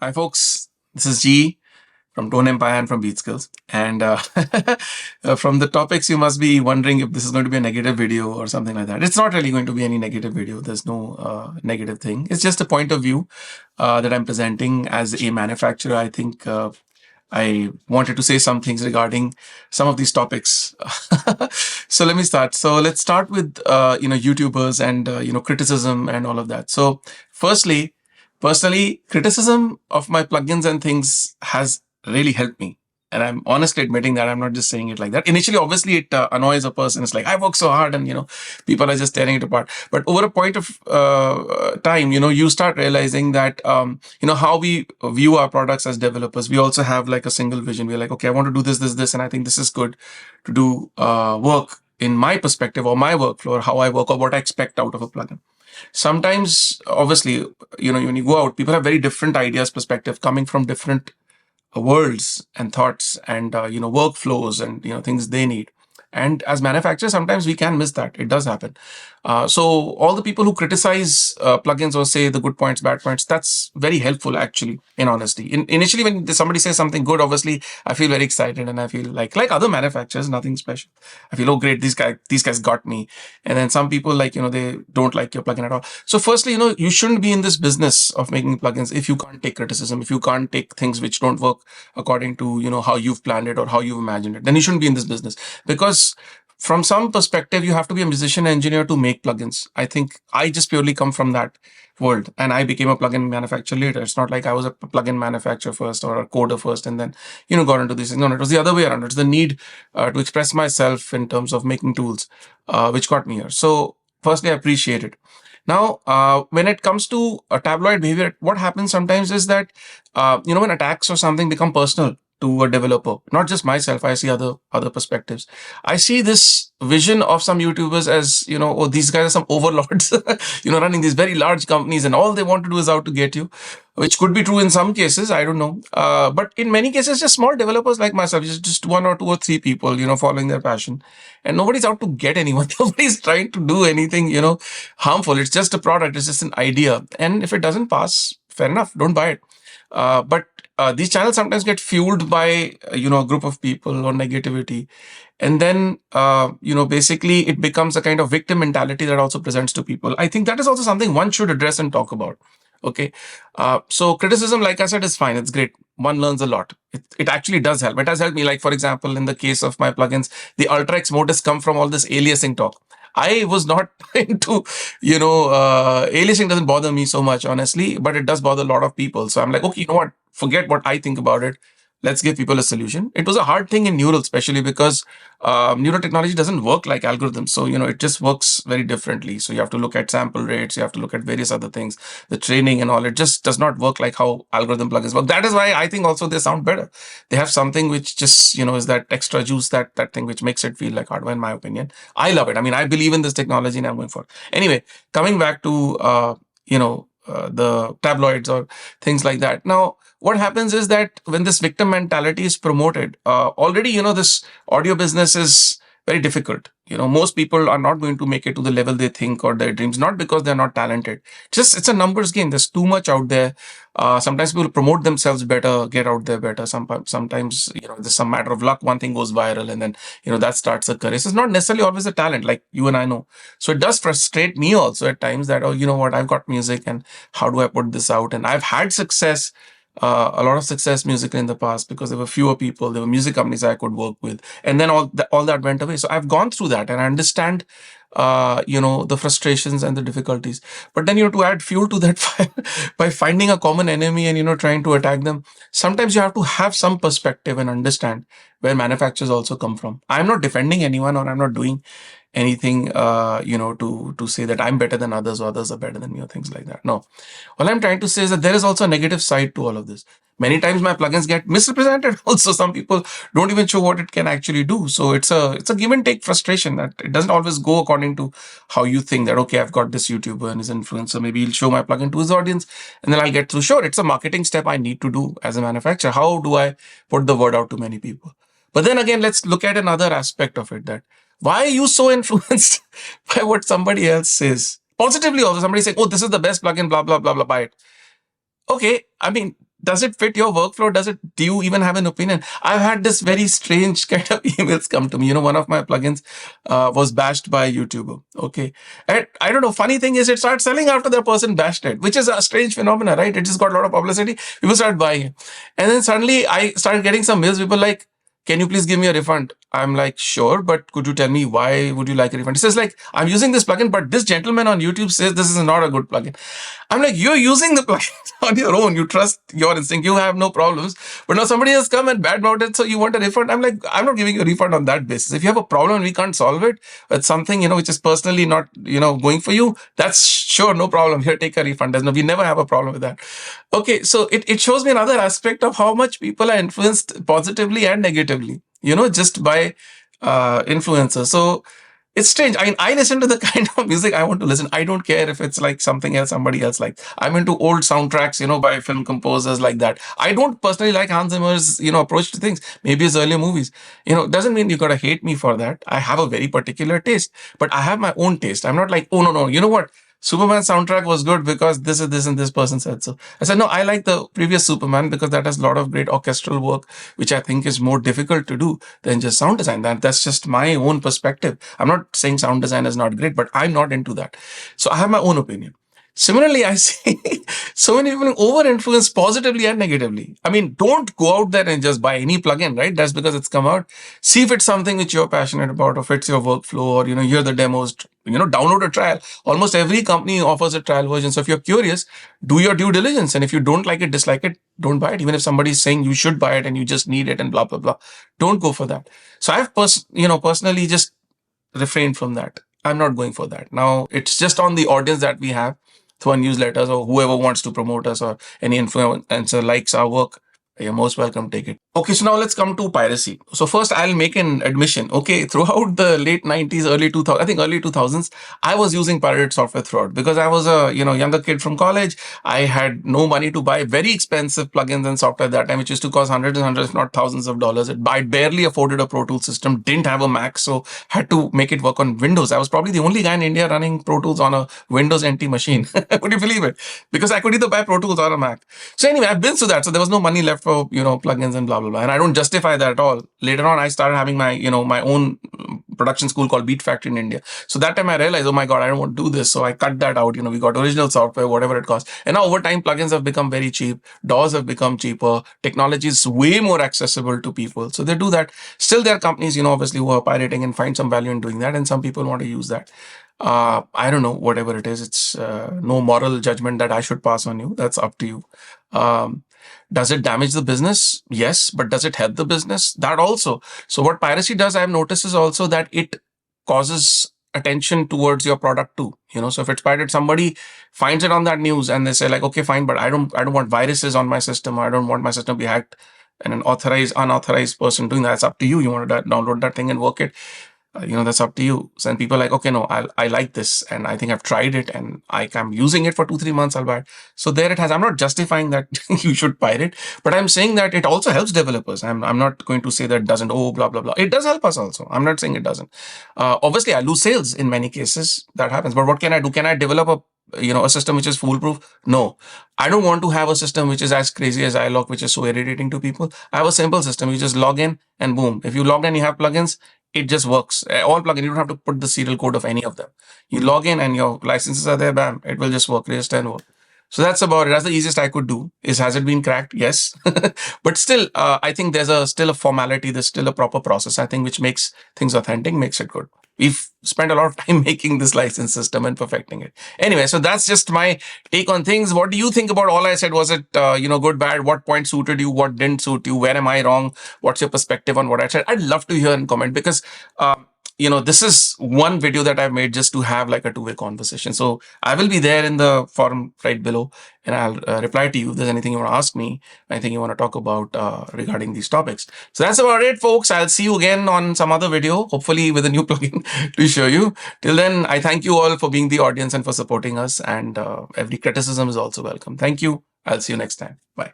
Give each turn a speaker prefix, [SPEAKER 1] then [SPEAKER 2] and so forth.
[SPEAKER 1] Hi, folks. This is G from Tone Empire and from Beat Skills. And from the topics, you must be wondering if this is going to be a negative video or something like that. It's not really going to be any negative video. There's no negative thing. It's just a point of view that I'm presenting as a manufacturer. I think I wanted to say some things regarding some of these topics. So let me start. So let's start with YouTubers and criticism and all of that. So firstly, personally, criticism of my plugins and things has really helped me. And I'm honestly admitting that. I'm not just saying it like that. Initially, obviously, it annoys a person. It's like, I work so hard and, people are just tearing it apart. But over a point of time, you start realizing that, how we view our products as developers, we also have like a single vision. We're like, okay, I want to do this, this, this, and I think this is good to do work in my perspective or my workflow or how I work or what I expect out of a plugin. Sometimes, obviously, when you go out, people have very different ideas, perspective coming from different worlds and thoughts and workflows and things they need. And as manufacturers, sometimes we can miss that. It does happen. So all the people who criticize plugins or say the good points, bad points, that's very helpful, actually, in honesty. Initially, when somebody says something good, obviously, I feel very excited and I feel like other manufacturers, nothing special. I feel, oh, great, these guys got me. And then some people they don't like your plugin at all. So firstly, you shouldn't be in this business of making plugins if you can't take criticism, if you can't take things which don't work according to, how you've planned it or how you've imagined it, then you shouldn't be in this business. Because from some perspective, you have to be a musician engineer to make plugins. I think I just purely come from that world and I became a plugin manufacturer later. It's not like I was a plugin manufacturer first or a coder first and then, got into these things. No, it was the other way around. It's the need to express myself in terms of making tools, which got me here. So firstly, I appreciate it. Now, when it comes to tabloid behavior, what happens sometimes is that, when attacks or something become personal to a developer, not just myself, I see other perspectives. I see this vision of some YouTubers as, oh, these guys are some overlords, running these very large companies and all they want to do is out to get you, which could be true in some cases. I don't know. But in many cases, just small developers like myself, just one or two or three people, following their passion. And nobody's out to get anyone. Nobody's trying to do anything, harmful. It's just a product. It's just an idea. And if it doesn't pass, fair enough. Don't buy it. But these channels sometimes get fueled by, a group of people or negativity. And then, basically it becomes a kind of victim mentality that also presents to people. I think that is also something one should address and talk about. Okay. So criticism, like I said, is fine. It's great. One learns a lot. It actually does help. It has helped me. Like, for example, in the case of my plugins, the UltraX modus come from all this aliasing talk. I was not into, aliasing doesn't bother me so much, honestly, but it does bother a lot of people. So I'm like, okay, you know what? Forget what I think about it. Let's give people a solution. It was a hard thing in neural, especially because neurotechnology doesn't work like algorithms. So, it just works very differently. So you have to look at sample rates. You have to look at various other things, the training and all. It just does not work like how algorithm plugins work. That is why I think also they sound better. They have something which just, is that extra juice, that thing which makes it feel like hardware, in my opinion. I love it. I mean, I believe in this technology and I'm going for it. Anyway, coming back to, the tabloids or things like that. Now, what happens is that when this victim mentality is promoted, already, this audio business is very difficult. Most people are not going to make it to the level they think or their dreams, not because they're not talented. Just it's a numbers game. There's too much out there. Sometimes people promote themselves better, get out there better. Sometimes, there's some matter of luck. One thing goes viral and then, that starts a career. So it's not necessarily always a talent like you and I know. So it does frustrate me also at times that, oh, you know what, I've got music and how do I put this out? And I've had success, a lot of success musically in the past because there were fewer people, there were music companies I could work with, and then all that went away. So I've gone through that and I understand, the frustrations and the difficulties. But then to add fuel to that fire by finding a common enemy and trying to attack them. Sometimes you have to have some perspective and understand where manufacturers also come from. I'm not defending anyone or I'm not doing anything, to say that I'm better than others or others are better than me or things like that. No. All I'm trying to say is that there is also a negative side to all of this. Many times my plugins get misrepresented. Also, some people don't even show what it can actually do. So it's a give and take frustration that it doesn't always go according to how you think that, okay, I've got this YouTuber and his influencer. Maybe he'll show my plugin to his audience and then I'll get through. Sure, it's a marketing step I need to do as a manufacturer. How do I put the word out to many people? But then again, let's look at another aspect of it, that why are you so influenced by what somebody else says? Positively also, somebody saying, oh, this is the best plugin, blah, blah, blah, blah, buy it. Okay, I mean, does it fit your workflow? Do you even have an opinion? I've had this very strange kind of emails come to me. One of my plugins was bashed by a YouTuber. Okay. And I don't know. Funny thing is it starts selling after the person bashed it, which is a strange phenomena, right? It just got a lot of publicity. People start buying it. And then suddenly I started getting some mails. People like, can you please give me a refund? I'm like, sure, but could you tell me why would you like a refund? He says like, I'm using this plugin, but this gentleman on YouTube says this is not a good plugin. I'm like, you're using the plugin on your own. You trust your instinct. You have no problems. But now somebody has come and badmouthed it, so you want a refund. I'm like, I'm not giving you a refund on that basis. If you have a problem and we can't solve it, it's something, which is personally not, going for you, that's sure, no problem. Here, take a refund. We never have a problem with that. Okay, so it shows me another aspect of how much people are influenced positively and negatively, just by influencers. So it's strange. I listen to the kind of music I want to listen. I don't care if it's like something else somebody else likes. I'm into old soundtracks, by film composers like that. I don't personally like Hans Zimmer's, approach to things. Maybe his earlier movies. Doesn't mean you gotta hate me for that. I have a very particular taste, but I have my own taste. I'm not like, oh no, you know what? Superman soundtrack was good because this is this and this person said so. I said, no, I like the previous Superman because that has a lot of great orchestral work, which I think is more difficult to do than just sound design. That's just my own perspective. I'm not saying sound design is not great, but I'm not into that. So I have my own opinion. Similarly, I see so many people over influence positively and negatively. I mean, don't go out there and just buy any plugin, right? That's because it's come out. See if it's something which you're passionate about or fits your workflow or, hear the demos, download a trial. Almost every company offers a trial version. So if you're curious, do your due diligence. And if you don't like it, dislike it, don't buy it. Even if somebody's saying you should buy it and you just need it and blah, blah, blah, don't go for that. So I've personally just refrained from that. I'm not going for that. Now it's just on the audience that we have through our newsletters or whoever wants to promote us or any influencer likes our work. You're most welcome. Take it. Okay, so now let's come to piracy. So first, I'll make an admission. Okay, throughout the late 90s, early 2000s, I think early 2000s, I was using pirated software throughout because I was a younger kid from college. I had no money to buy very expensive plugins and software at that time, which used to cost hundreds and hundreds, if not thousands of dollars. I barely afforded a Pro Tools system, didn't have a Mac, so had to make it work on Windows. I was probably the only guy in India running Pro Tools on a Windows NT machine. Would you believe it? Because I could either buy Pro Tools or a Mac. So anyway, I've been through that. So there was no money left for, plugins and blah, blah, blah. And I don't justify that at all. Later on, I started having my, my own production school called Beat Factory in India. So that time I realized, oh my God, I don't want to do this. So I cut that out. We got original software, whatever it costs. And now over time, plugins have become very cheap. DAWs have become cheaper. Technology is way more accessible to people. So they do that. Still, there are companies, obviously who are pirating and find some value in doing that. And some people want to use that. I don't know, whatever it is. It's no moral judgment that I should pass on you. That's up to you. Does it damage the business? Yes. But does it help the business? That also. So what piracy does, I've noticed, is also that it causes attention towards your product too. So if it's pirated, somebody finds it on that news and they say like, okay, fine, but I don't want viruses on my system. Or I don't want my system to be hacked and an unauthorized person doing that. It's up to you. You want to download that thing and work it. That's up to you. So, and people are like, okay, no, I like this. And I think I've tried it and I'm using it for 2-3 months. I'll buy it. So there it has. I'm not justifying that you should pirate, but I'm saying that it also helps developers. I'm not going to say that doesn't, blah, blah, blah. It does help us also. I'm not saying it doesn't. Obviously I lose sales in many cases. That happens. But what can I do? Can I develop a system which is foolproof? No, I don't want to have a system which is as crazy as iLok, which is so irritating to people. I have a simple system. You just log in and boom. If you log in, you have plugins. It just works. All plugins, you don't have to put the serial code of any of them. You log in and your licenses are there, bam, it will just work, register and work. So that's about it. That's the easiest I could do. Has it been cracked? Yes. But still, I think there's still a formality, there's still a proper process, I think, which makes things authentic, makes it good. We've spent a lot of time making this license system and perfecting it. Anyway, so that's just my take on things. What do you think about all I said? Was it, good, bad? What point suited you? What didn't suit you? Where am I wrong? What's your perspective on what I said? I'd love to hear and comment because, this is one video that I've made just to have like a two-way conversation. So I will be there in the forum right below and I'll reply to you if there's anything you want to ask me, anything you want to talk about regarding these topics. So that's about it, folks. I'll see you again on some other video, hopefully with a new plugin to show you. Till then, I thank you all for being the audience and for supporting us, and every criticism is also welcome. Thank you. I'll see you next time. Bye.